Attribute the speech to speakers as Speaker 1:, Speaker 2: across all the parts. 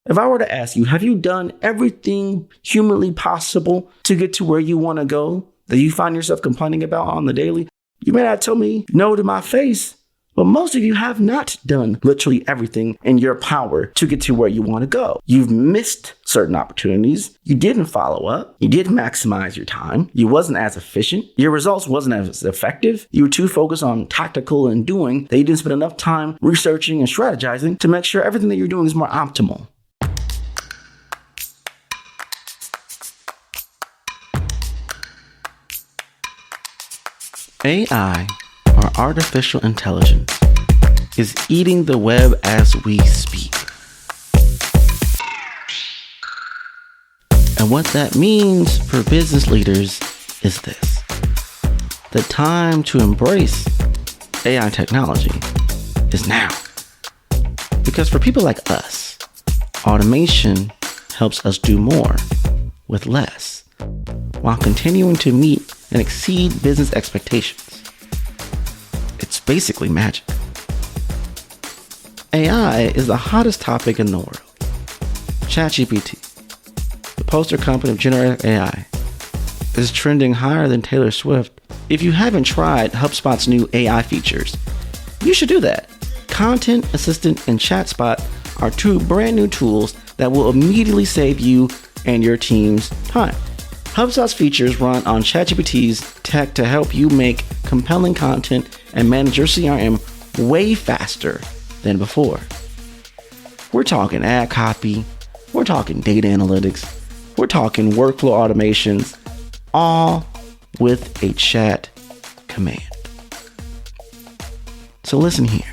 Speaker 1: If I were to ask you, have you done everything humanly possible to get to where you want to go that you find yourself complaining about on the daily? You may not tell me no to my face, but most of you have not done literally everything in your power to get to where you want to go. You've missed certain opportunities. You didn't follow up. You didn't maximize your time. You wasn't as efficient. Your results wasn't as effective. You were too focused on tactical and doing that you didn't spend enough time researching and strategizing to make sure everything that you're doing is more optimal. AI, or artificial intelligence, is eating the web as we speak. And what that means for business leaders is this: the time to embrace AI technology is now. Because for people like us, automation helps us do more with less, while continuing to meet and exceed business expectations. It's basically magic. AI is the hottest topic in the world. ChatGPT, the poster company of generative AI, is trending higher than Taylor Swift. If you haven't tried HubSpot's new AI features, you should do that. Content Assistant and ChatSpot are two brand new tools that will immediately save you and your team's time. HubSpot's features run on ChatGPT's tech to help you make compelling content and manage your CRM way faster than before. We're talking ad copy, we're talking data analytics, we're talking workflow automations, all with a chat command. So listen here,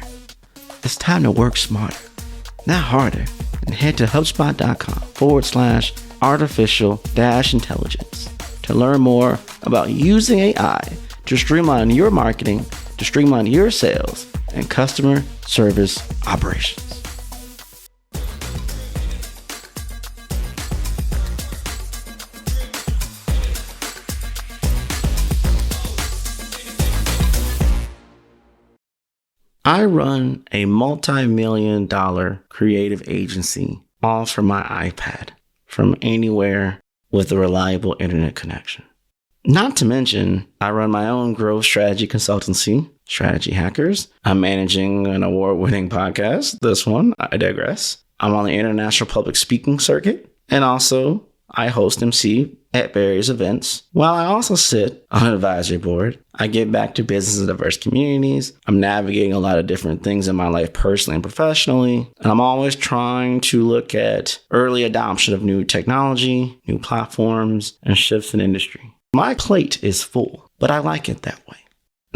Speaker 1: it's time to work smarter, not harder, and head to HubSpot.com/artificial-intelligence to learn more about using AI to streamline your marketing, to streamline your sales and customer service operations. I run a multi-million-dollar creative agency, all from my iPad, from anywhere with a reliable internet connection. Not to mention, I run my own growth strategy consultancy, Strategy Hackers. I'm managing an award-winning podcast. This one, I digress. I'm on the international public speaking circuit, and also I host MC at various events, while I also sit on an advisory board. I give back to business and diverse communities. I'm navigating a lot of different things in my life personally and professionally, and I'm always trying to look at early adoption of new technology, new platforms, and shifts in industry. My plate is full, but I like it that way.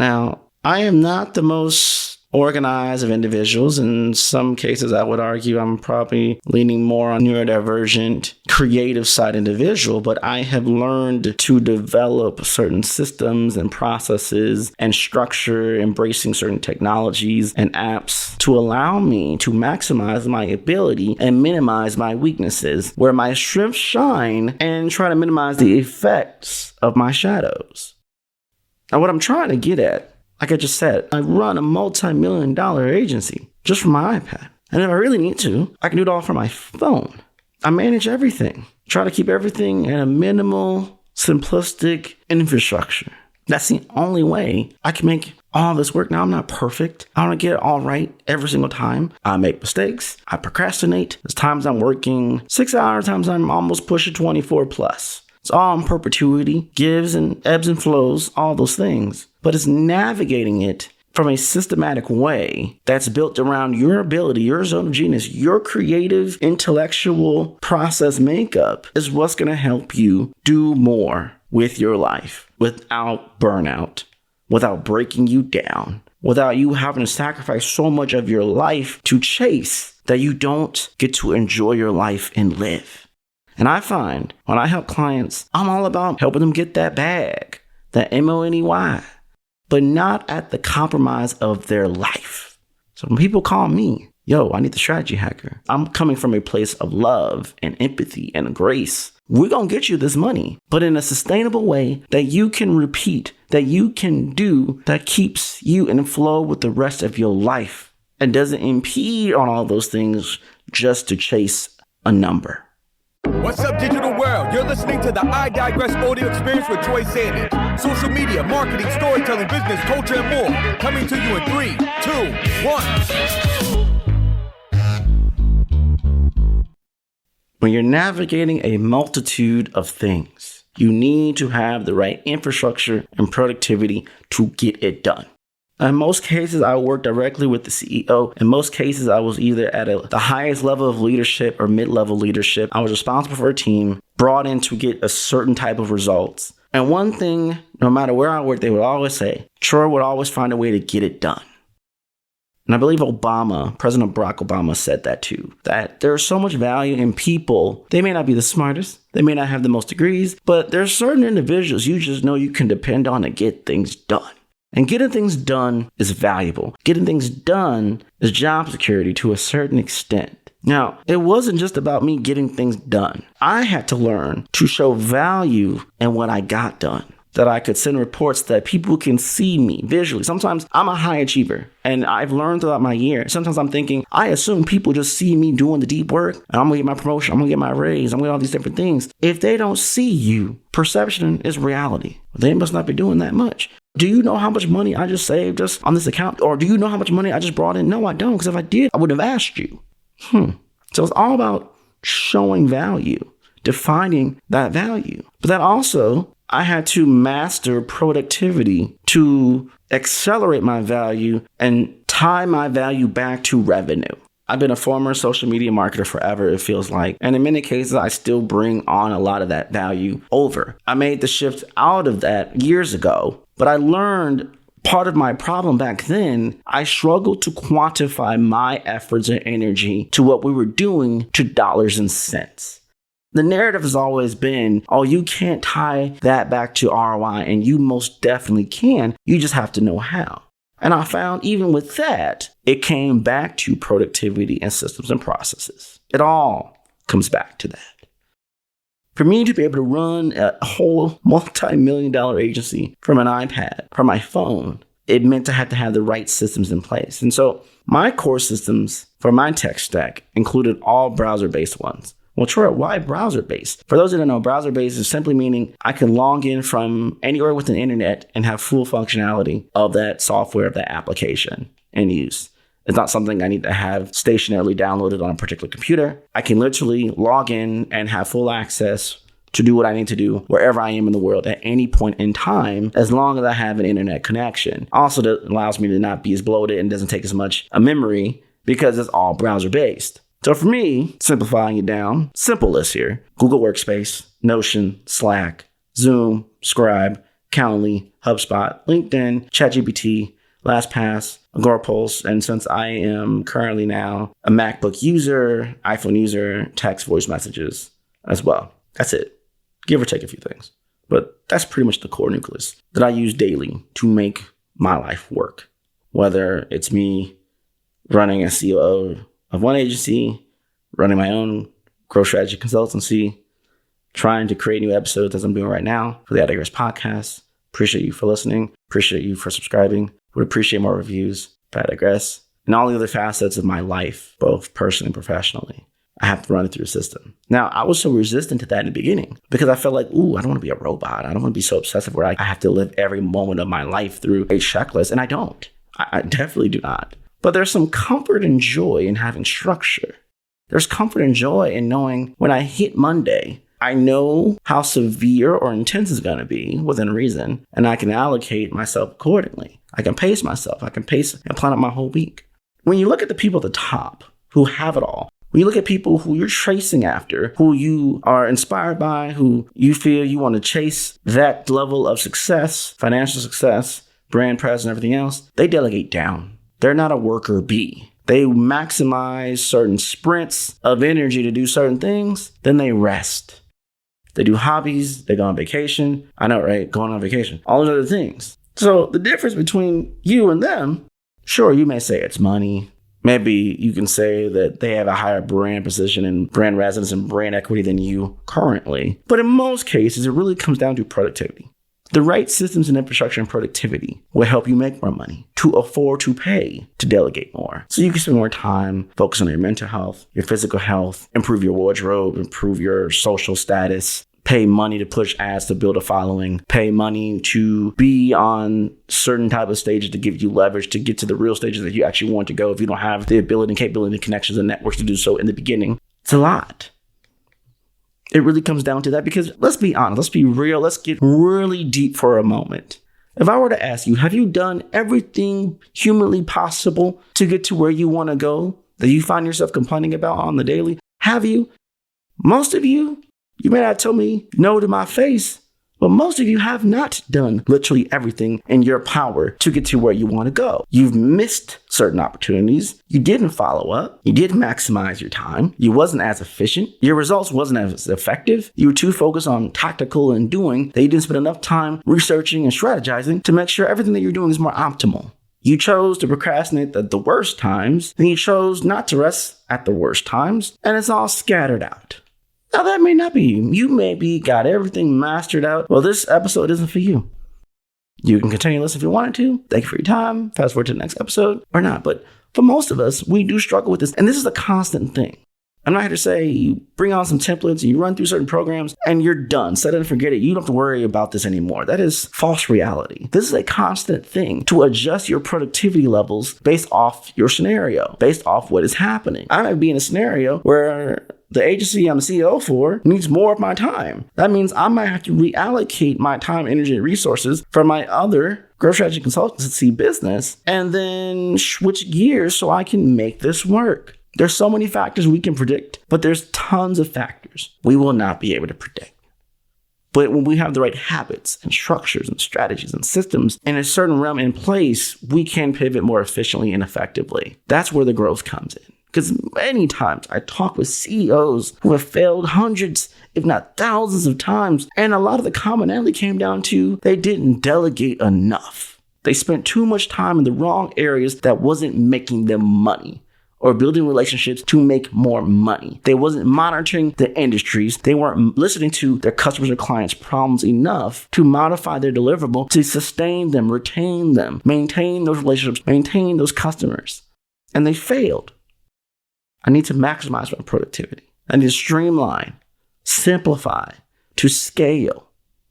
Speaker 1: Now, I am not the most organized of individuals. In some cases, I would argue I'm probably leaning more on neurodivergent, creative side individual, but I have learned to develop certain systems and processes and structure, embracing certain technologies and apps to allow me to maximize my ability and minimize my weaknesses, where my strengths shine, and try to minimize the effects of my shadows. Now, what I'm trying to get at, like I just said, I run a multi-million-dollar agency just from my iPad. And if I really need to, I can do it all from my phone. I manage everything. Try to keep everything in a minimal, simplistic infrastructure. That's the only way I can make all this work. Now, I'm not perfect. I don't get it all right every single time. I make mistakes. I procrastinate. There's times I'm working 6 hours, times I'm almost pushing 24 plus. It's all in perpetuity, gives and ebbs and flows, all those things. But it's navigating it from a systematic way that's built around your ability, your zone of genius, your creative, intellectual process makeup is what's going to help you do more with your life without burnout, without breaking you down, without you having to sacrifice so much of your life to chase that you don't get to enjoy your life and live. And I find when I help clients, I'm all about helping them get that bag, that MONEY, but not at the compromise of their life. So when people call me, yo, I need the strategy hacker, I'm coming from a place of love and empathy and grace. We're going to get you this money, but in a sustainable way that you can repeat, that you can do, that keeps you in flow with the rest of your life and doesn't impede on all those things just to chase a number.
Speaker 2: What's up, digital world? You're listening to the I Digress audio experience with Troy Sandidge. Social media, marketing, storytelling, business, culture, and more. Coming to you in 3, 2, 1.
Speaker 1: When you're navigating a multitude of things, you need to have the right infrastructure and productivity to get it done. In most cases, I worked directly with the CEO. In most cases, I was either at the highest level of leadership or mid-level leadership. I was responsible for a team, brought in to get a certain type of results. And one thing, no matter where I worked, they would always say, Troy would always find a way to get it done. And I believe President Barack Obama said that too, that there's so much value in people. They may not be the smartest, they may not have the most degrees, but there's certain individuals you just know you can depend on to get things done. And getting things done is valuable. Getting things done is job security to a certain extent. Now, it wasn't just about me getting things done. I had to learn to show value in what I got done, that I could send reports that people can see me visually. Sometimes I'm a high achiever, and I've learned throughout my year. Sometimes I'm thinking, I assume people just see me doing the deep work, and I'm going to get my promotion, I'm going to get my raise, I'm going to get all these different things. If they don't see you, perception is reality. They must not be doing that much. Do you know how much money I just saved just on this account? Or do you know how much money I just brought in? No, I don't, because if I did, I would have asked you. So it's all about showing value, defining that value. But that also, I had to master productivity to accelerate my value and tie my value back to revenue. I've been a former social media marketer forever, it feels like. And in many cases, I still bring on a lot of that value over. I made the shift out of that years ago, but I learned part of my problem back then. I struggled to quantify my efforts and energy to what we were doing to dollars and cents. The narrative has always been, oh, you can't tie that back to ROI, and you most definitely can. You just have to know how. And I found even with that, it came back to productivity and systems and processes. It all comes back to that. For me to be able to run a whole multi-million-dollar agency from an iPad, from my phone, it meant I had to have the right systems in place. And so my core systems for my tech stack included all browser-based ones. Well, Troy, why browser-based? For those that don't know, browser-based is simply meaning I can log in from anywhere with the internet and have full functionality of that software, of that application in use. It's not something I need to have stationarily downloaded on a particular computer. I can literally log in and have full access to do what I need to do wherever I am in the world at any point in time, as long as I have an internet connection. Also, that allows me to not be as bloated and doesn't take as much memory because it's all browser-based. So for me, simplifying it down, simple list here: Google Workspace, Notion, Slack, Zoom, Scribe, Calendly, HubSpot, LinkedIn, ChatGPT, LastPass, Agorapulse, and since I am currently now a MacBook user, iPhone user, text voice messages as well. That's it. Give or take a few things. But that's pretty much the core nucleus that I use daily to make my life work. Whether it's me running a COO of one agency, running my own growth strategy consultancy, trying to create new episodes as I'm doing right now for the I Digress podcast. Appreciate you for listening. Appreciate you for subscribing. Would appreciate more reviews for I Digress. And all the other facets of my life, both personally and professionally. I have to run it through a system. Now, I was so resistant to that in the beginning because I felt like, I don't want to be a robot. I don't want to be so obsessive where I have to live every moment of my life through a checklist. And I don't. I definitely do not. But there's some comfort and joy in having structure. There's comfort and joy in knowing when I hit Monday, I know how severe or intense it's going to be within reason, and I can allocate myself accordingly. I can pace myself. I can pace and plan out my whole week. When you look at the people at the top who have it all, when you look at people who you're chasing after, who you are inspired by, who you feel you want to chase that level of success, financial success, brand presence, and everything else, they delegate down. They're not a worker bee. They maximize certain sprints of energy to do certain things, then they rest. They do hobbies, they go on vacation. I know, right? Going on vacation. All those other things. So the difference between you and them, sure, you may say it's money. Maybe you can say that they have a higher brand position and brand resonance and brand equity than you currently. But in most cases, it really comes down to productivity. The right systems and infrastructure and productivity will help you make more money, to afford to pay to delegate more. So you can spend more time focusing on your mental health, your physical health, improve your wardrobe, improve your social status, pay money to push ads to build a following, pay money to be on certain type of stages to give you leverage to get to the real stages that you actually want to go if you don't have the ability and capability and connections and networks to do so in the beginning. It's a lot. It really comes down to that because let's be honest, let's be real, let's get really deep for a moment. If I were to ask you, have you done everything humanly possible to get to where you want to go that you find yourself complaining about on the daily? Have you? Most of you may not tell me no to my face, but most of you have not done literally everything in your power to get to where you want to go. You've missed certain opportunities. You didn't follow up. You didn't maximize your time. You wasn't as efficient. Your results wasn't as effective. You were too focused on tactical and doing that you didn't spend enough time researching and strategizing to make sure everything that you're doing is more optimal. You chose to procrastinate at the worst times, and you chose not to rest at the worst times, and it's all scattered out. Now, that may not be you. You maybe got everything mastered out. Well, this episode isn't for you. You can continue to listen if you wanted to. Thank you for your time. Fast forward to the next episode or not. But for most of us, we do struggle with this. And this is a constant thing. I'm not here to say you bring on some templates and you run through certain programs and you're done. Set it and forget it. You don't have to worry about this anymore. That is false reality. This is a constant thing to adjust your productivity levels based off your scenario, based off what is happening. I might be in a scenario where the agency I'm the CEO for needs more of my time. That means I might have to reallocate my time, energy, and resources from my other growth strategy consultancy business and then switch gears so I can make this work. There's so many factors we can predict, but there's tons of factors we will not be able to predict. But when we have the right habits and structures and strategies and systems in a certain realm in place, we can pivot more efficiently and effectively. That's where the growth comes in. Because many times I talk with CEOs who have failed hundreds, if not thousands of times. And a lot of the commonality came down to they didn't delegate enough. They spent too much time in the wrong areas that wasn't making them money or building relationships to make more money. They wasn't monitoring the industries. They weren't listening to their customers or clients' problems enough to modify their deliverable to sustain them, retain them, maintain those relationships, maintain those customers. And they failed. I need to maximize my productivity. I need to streamline, simplify, to scale.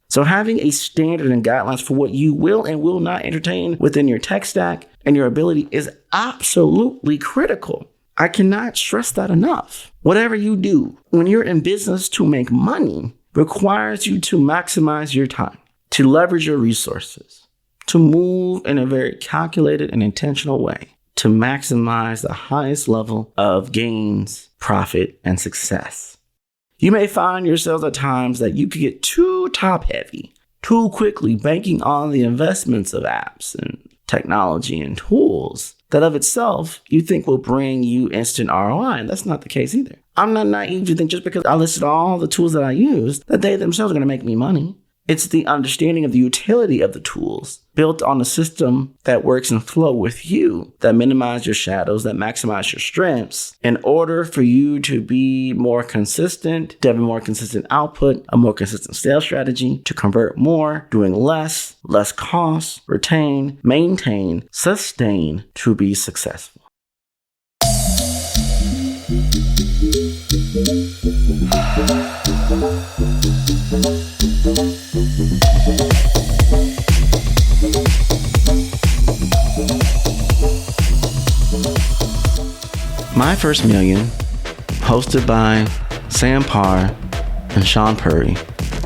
Speaker 1: So having a standard and guidelines for what you will and will not entertain within your tech stack and your ability is absolutely critical. I cannot stress that enough. Whatever you do when you're in business to make money requires you to maximize your time, to leverage your resources, to move in a very calculated and intentional way, to maximize the highest level of gains, profit, and success. You may find yourselves at times that you could get too top heavy, too quickly banking on the investments of apps and technology and tools that of itself you think will bring you instant ROI. And that's not the case either. I'm not naive to think just because I listed all the tools that I use that they themselves are going to make me money. It's the understanding of the utility of the tools built on a system that works in flow with you, that minimize your shadows, that maximize your strengths in order for you to be more consistent, to have a more consistent output, a more consistent sales strategy, to convert more, doing less costs, retain, maintain, sustain to be successful. My First Million, hosted by Sam Parr and Sean Purry,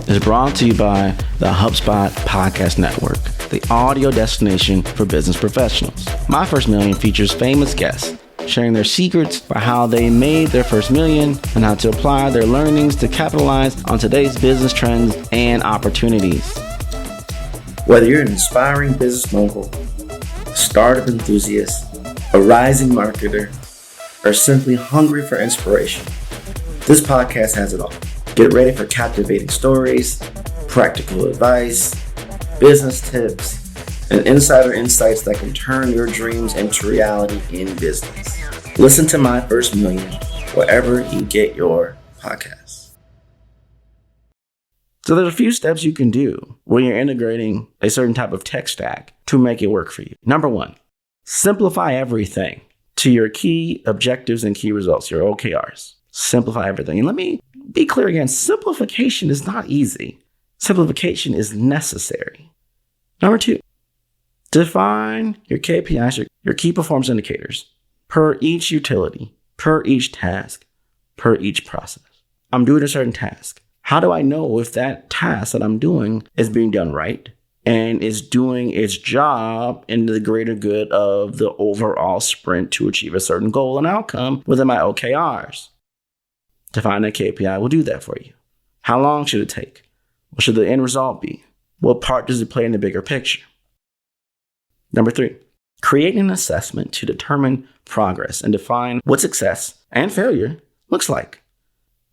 Speaker 1: is brought to you by the HubSpot Podcast Network, the audio destination for business professionals. My First Million features famous guests sharing their secrets for how they made their first million and how to apply their learnings to capitalize on today's business trends and opportunities. Whether you're an inspiring business mogul, a startup enthusiast, a rising marketer, or simply hungry for inspiration, this podcast has it all. Get ready for captivating stories, practical advice, business tips, and insider insights that can turn your dreams into reality in business. Listen to My First Million wherever you get your podcasts. So there's a few steps you can do when you're integrating a certain type of tech stack to make it work for you. Number one, simplify everything to your key objectives and key results, your OKRs. Simplify everything. And let me be clear again, simplification is not easy. Simplification is necessary. Number two, define your KPIs, your key performance indicators, per each utility, per each task, per each process. I'm doing a certain task. How do I know if that task that I'm doing is being done right and is doing its job in the greater good of the overall sprint to achieve a certain goal and outcome within my OKRs? Define a KPI will do that for you. How long should it take? What should the end result be? What part does it play in the bigger picture? Number three, create an assessment to determine progress and define what success and failure looks like.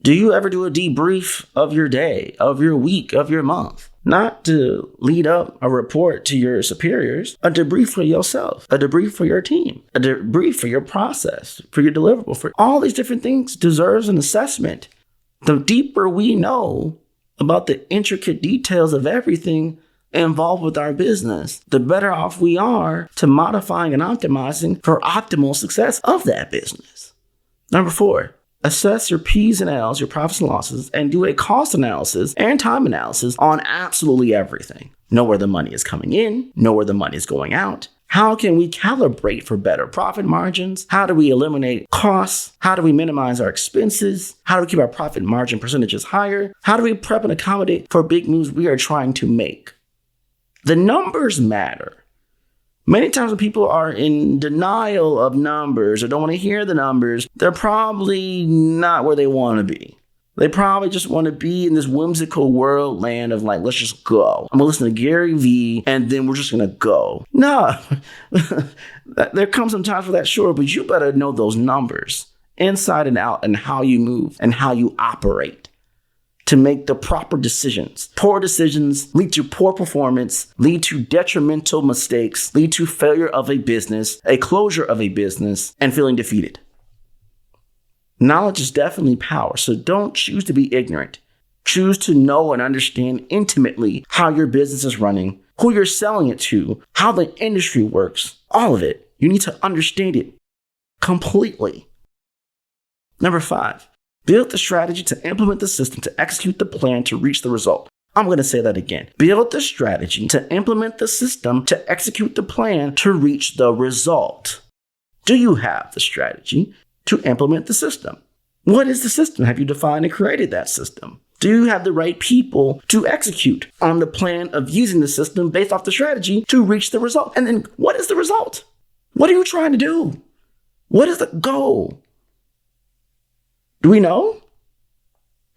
Speaker 1: Do you ever do a debrief of your day, of your week, of your month? Not to lead up a report to your superiors, a debrief for yourself, a debrief for your team, a debrief for your process, for your deliverable, for all these different things deserves an assessment. The deeper we know about the intricate details of everything involved with our business, the better off we are to modifying and optimizing for optimal success of that business. Number four, assess your P's and L's, your profits and losses, and do a cost analysis and time analysis on absolutely everything. Know where the money is coming in, know where the money is going out. How can we calibrate for better profit margins? How do we eliminate costs? How do we minimize our expenses? How do we keep our profit margin percentages higher? How do we prep and accommodate for big moves we are trying to make? The numbers matter. Many times when people are in denial of numbers or don't want to hear the numbers, they're probably not where they want to be. They probably just want to be in this whimsical world land of like, let's just go. I'm going to listen to Gary Vee and then we're just going to go. No, there comes some times for that, sure, but you better know those numbers inside and out and how you move and how you operate to make the proper decisions. Poor decisions lead to poor performance, lead to detrimental mistakes, lead to failure of a business, a closure of a business, and feeling defeated. Knowledge is definitely power, so don't choose to be ignorant. Choose to know and understand intimately how your business is running, who you're selling it to, how the industry works, all of it. You need to understand it completely. Number five, build the strategy to implement the system to execute the plan to reach the result. I'm going to say that again. Build the strategy to implement the system to execute the plan to reach the result. Do you have the strategy to implement the system? What is the system? Have you defined and created that system? Do you have the right people to execute on the plan of using the system based off the strategy to reach the result? And then what is the result? What are you trying to do? What is the goal? Do we know?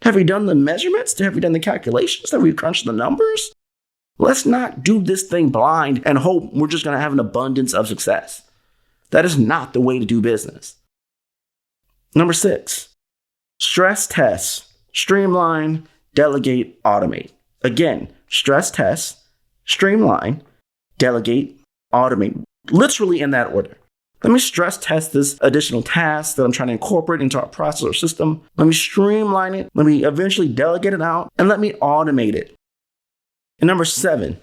Speaker 1: Have we done the measurements? Have we done the calculations? Have we crunched the numbers? Let's not do this thing blind and hope we're just going to have an abundance of success. That is not the way to do business. Number six, stress tests, streamline, delegate, automate. Again, stress tests, streamline, delegate, automate. Literally in that order. Let me stress test this additional task that I'm trying to incorporate into our process or system. Let me streamline it. Let me eventually delegate it out and let me automate it. And number seven,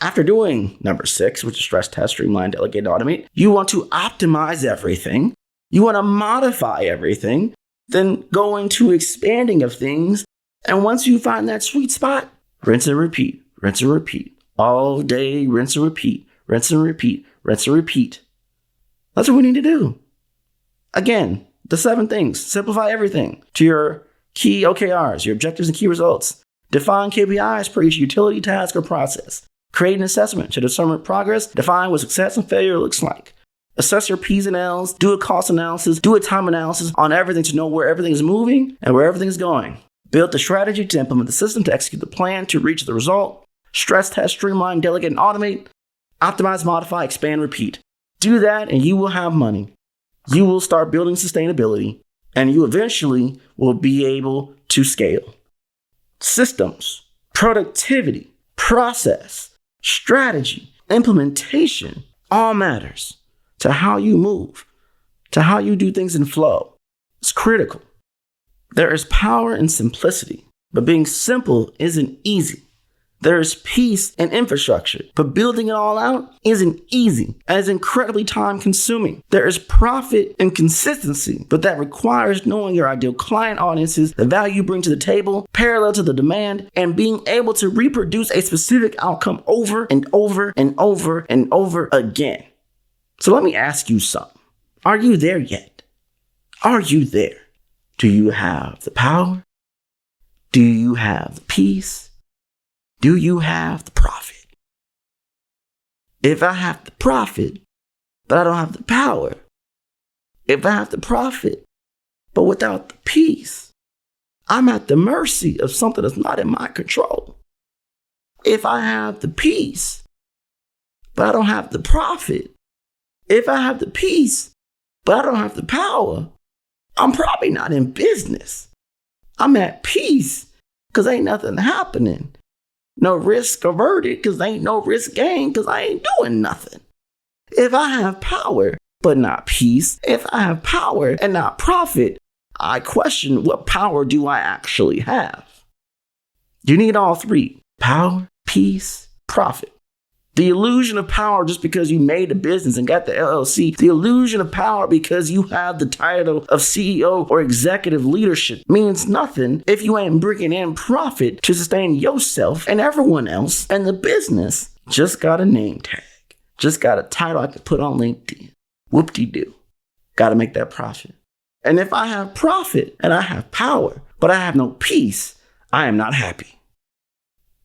Speaker 1: after doing number six, which is stress test, streamline, delegate, automate, you want to optimize everything. You want to modify everything, then go into expanding of things. And once you find that sweet spot, rinse and repeat, rinse and repeat. All day, rinse and repeat, rinse and repeat, rinse and repeat. That's what we need to do. Again, the 7 things. Simplify everything to your key OKRs, your objectives and key results. Define KPIs per each utility, task, or process. Create an assessment to determine progress. Define what success and failure looks like. Assess your P's and L's. Do a cost analysis. Do a time analysis on everything to know where everything is moving and where everything is going. Build the strategy to implement the system to execute the plan to reach the result. Stress test, streamline, delegate, and automate. Optimize, modify, expand, repeat. Do that and you will have money. You will start building sustainability and you eventually will be able to scale. Systems, productivity, process, strategy, implementation, all matters to how you move, to how you do things in flow. It's critical. There is power in simplicity. but being simple isn't easy. There's peace and infrastructure, but building it all out isn't easy and is incredibly time consuming. There is profit and consistency, but that requires knowing your ideal client audiences, the value you bring to the table, parallel to the demand, and being able to reproduce a specific outcome over and over and over and over again. So let me ask you something. Are you there yet? Are you there? Do you have the power? Do you have the peace? Do you have the profit? If I have the profit, but I don't have the power. If I have the profit, but without the peace, I'm at the mercy of something that's not in my control. If I have the peace, but I don't have the profit. If I have the peace, but I don't have the power, I'm probably not in business. I'm at peace because ain't nothing happening. No risk averted because ain't no risk gained because I ain't doing nothing. If I have power but not peace, if I have power and not profit, I question what power do I actually have? You need all three: power, peace, profit. The illusion of power just because you made a business and got the LLC. The illusion of power because you have the title of CEO or executive leadership means nothing if you ain't bringing in profit to sustain yourself and everyone else. And the business just got a name tag. Just got a title I can put on LinkedIn. Whoop-de-doo. Got to make that profit. And if I have profit and I have power, but I have no peace, I am not happy.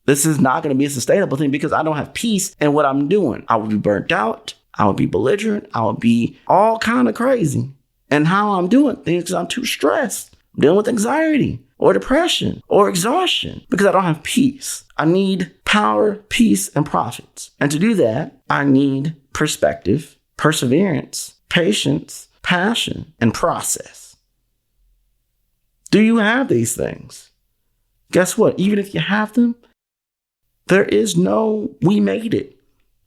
Speaker 1: This is not going to be a sustainable thing because I don't have peace in what I'm doing. I would be burnt out. I would be belligerent. I would be all kind of crazy. And how I'm doing things because I'm too stressed. I'm dealing with anxiety or depression or exhaustion because I don't have peace. I need power, peace, and profits. And to do that, I need perspective, perseverance, patience, passion, and process. Do you have these things? Guess what? Even if you have them, there is no we made it.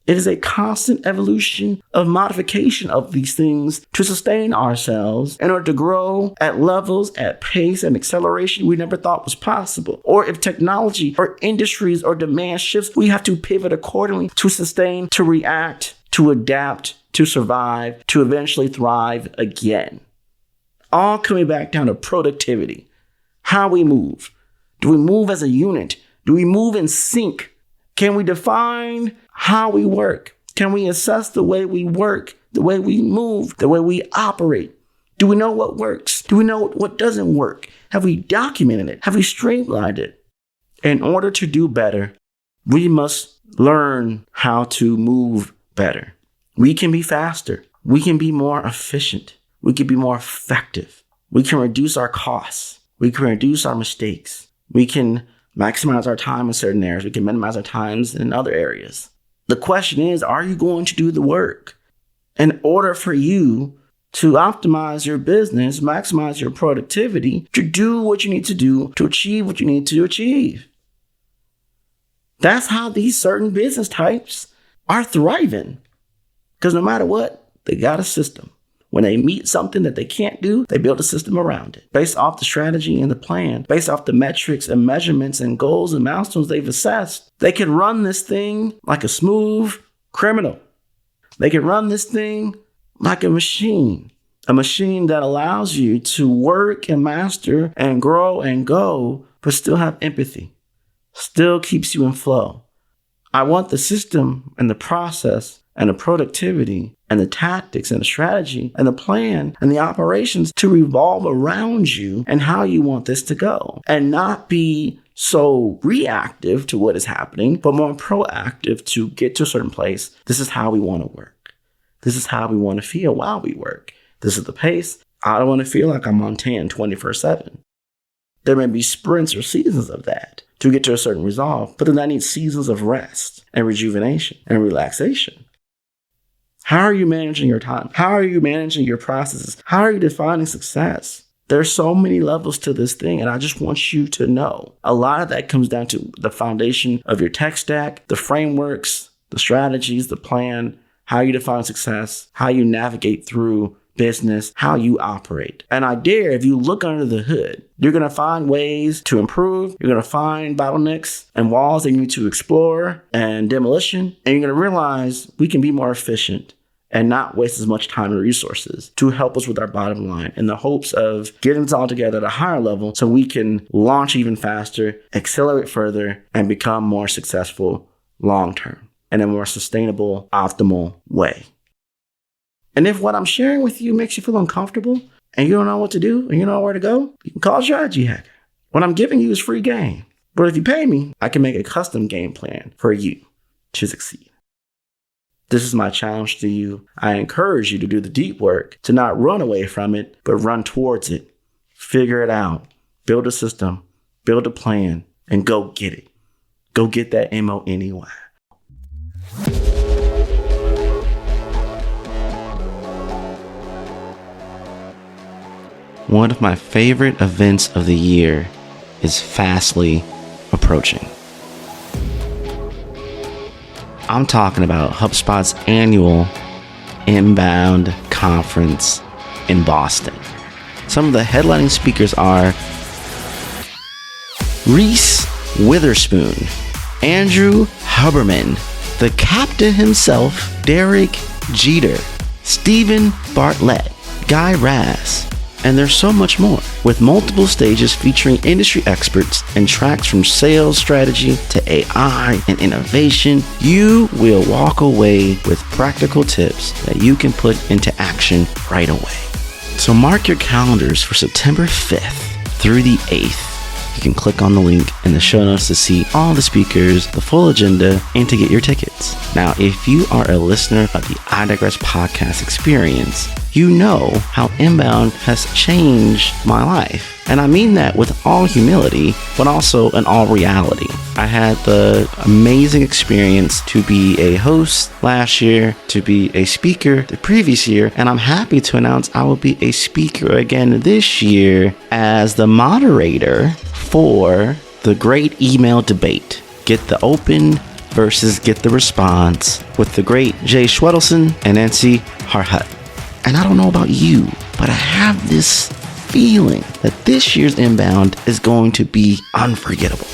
Speaker 1: It is a constant evolution of modification of these things to sustain ourselves in order to grow at levels, at pace, and acceleration we never thought was possible. Or if technology or industries or demand shifts, we have to pivot accordingly to sustain, to react, to adapt, to survive, to eventually thrive again. All coming back down to productivity. How we move. Do we move as a unit? Do we move in sync? Can we define how we work? Can we assess the way we work, the way we move, the way we operate? Do we know what works? Do we know what doesn't work? Have we documented it? Have we streamlined it? In order to do better, we must learn how to move better. We can be faster. We can be more efficient. We can be more effective. We can reduce our costs. We can reduce our mistakes. We can maximize our time in certain areas. We can minimize our times in other areas. The question is, are you going to do the work? In order for you to optimize your business, maximize your productivity, to do what you need to do, to achieve what you need to achieve. That's how these certain business types are thriving. Because no matter what, they got a system. When they meet something that they can't do, they build a system around it. Based off the strategy and the plan, based off the metrics and measurements and goals and milestones they've assessed, they can run this thing like a smooth criminal. They can run this thing like a machine that allows you to work and master and grow and go, but still have empathy, still keeps you in flow. I want the system and the process and the productivity and the tactics and the strategy and the plan and the operations to revolve around you and how you want this to go, and not be so reactive to what is happening, but more proactive to get to a certain place. This is how we want to work. This is how we want to feel while we work. This is the pace. I don't want to feel like I'm on 10 24/7. There may be sprints or seasons of that to get to a certain resolve, but then I need seasons of rest and rejuvenation and relaxation. How are you managing your time? How are you managing your processes? How are you defining success? There's so many levels to this thing, and I just want you to know. A lot of that comes down to the foundation of your tech stack, the frameworks, the strategies, the plan, how you define success, how you navigate through business, how you operate. And I dare, if you look under the hood, you're going to find ways to improve. You're going to find bottlenecks and walls that you need to explore and demolition. And you're going to realize we can be more efficient and not waste as much time and resources to help us with our bottom line in the hopes of getting this all together at a higher level so we can launch even faster, accelerate further, and become more successful long-term in a more sustainable, optimal way. And if what I'm sharing with you makes you feel uncomfortable and you don't know what to do and you don't know where to go, you can call a strategy hacker. What I'm giving you is free game. But if you pay me, I can make a custom game plan for you to succeed. This is my challenge to you. I encourage you to do the deep work, to not run away from it, but run towards it. Figure it out. Build a system, build a plan, and go get it. Go get that MONEY. One of my favorite events of the year is fastly approaching. I'm talking about HubSpot's annual Inbound conference in Boston. Some of the headlining speakers are Reese Witherspoon, Andrew Huberman, the captain himself, Derek Jeter, Stephen Bartlett, Guy Raz, and there's so much more, with multiple stages featuring industry experts and tracks from sales strategy to AI and innovation. You will walk away with practical tips that you can put into action right away. So mark your calendars for September 5th through the 8th. You can click on the link in the show notes to see all the speakers, the full agenda, and to get your tickets. Now, if you are a listener of the I Digress podcast experience, you know how Inbound has changed my life. And I mean that with all humility, but also in all reality. I had the amazing experience to be a host last year, to be a speaker the previous year, and I'm happy to announce I will be a speaker again this year as the moderator for the great email debate. Get the open versus get the response with the great Jay Schwedelson and Nancy Harhut. And I don't know about you, but I have this feeling that this year's Inbound is going to be unforgettable.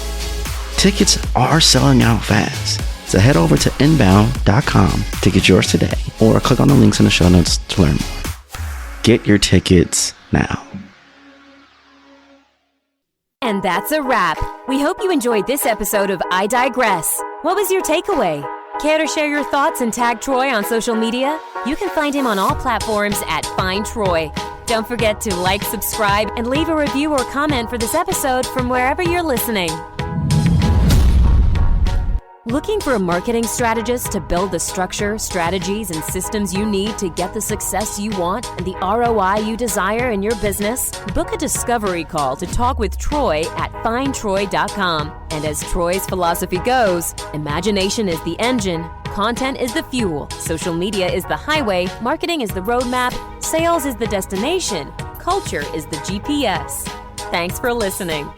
Speaker 1: Tickets are selling out fast. So head over to inbound.com to get yours today, or click on the links in the show notes to learn more. Get your tickets now.
Speaker 3: And that's a wrap. We hope you enjoyed this episode of I Digress. What was your takeaway? Care to share your thoughts and tag Troy on social media? You can find him on all platforms at Find Troy. Don't forget to like, subscribe, and leave a review or comment for this episode from wherever you're listening. Looking for a marketing strategist to build the structure, strategies, and systems you need to get the success you want and the ROI you desire in your business? Book a discovery call to talk with Troy at findtroy.com. And as Troy's philosophy goes, imagination is the engine, content is the fuel, social media is the highway, marketing is the roadmap, sales is the destination, culture is the GPS. Thanks for listening.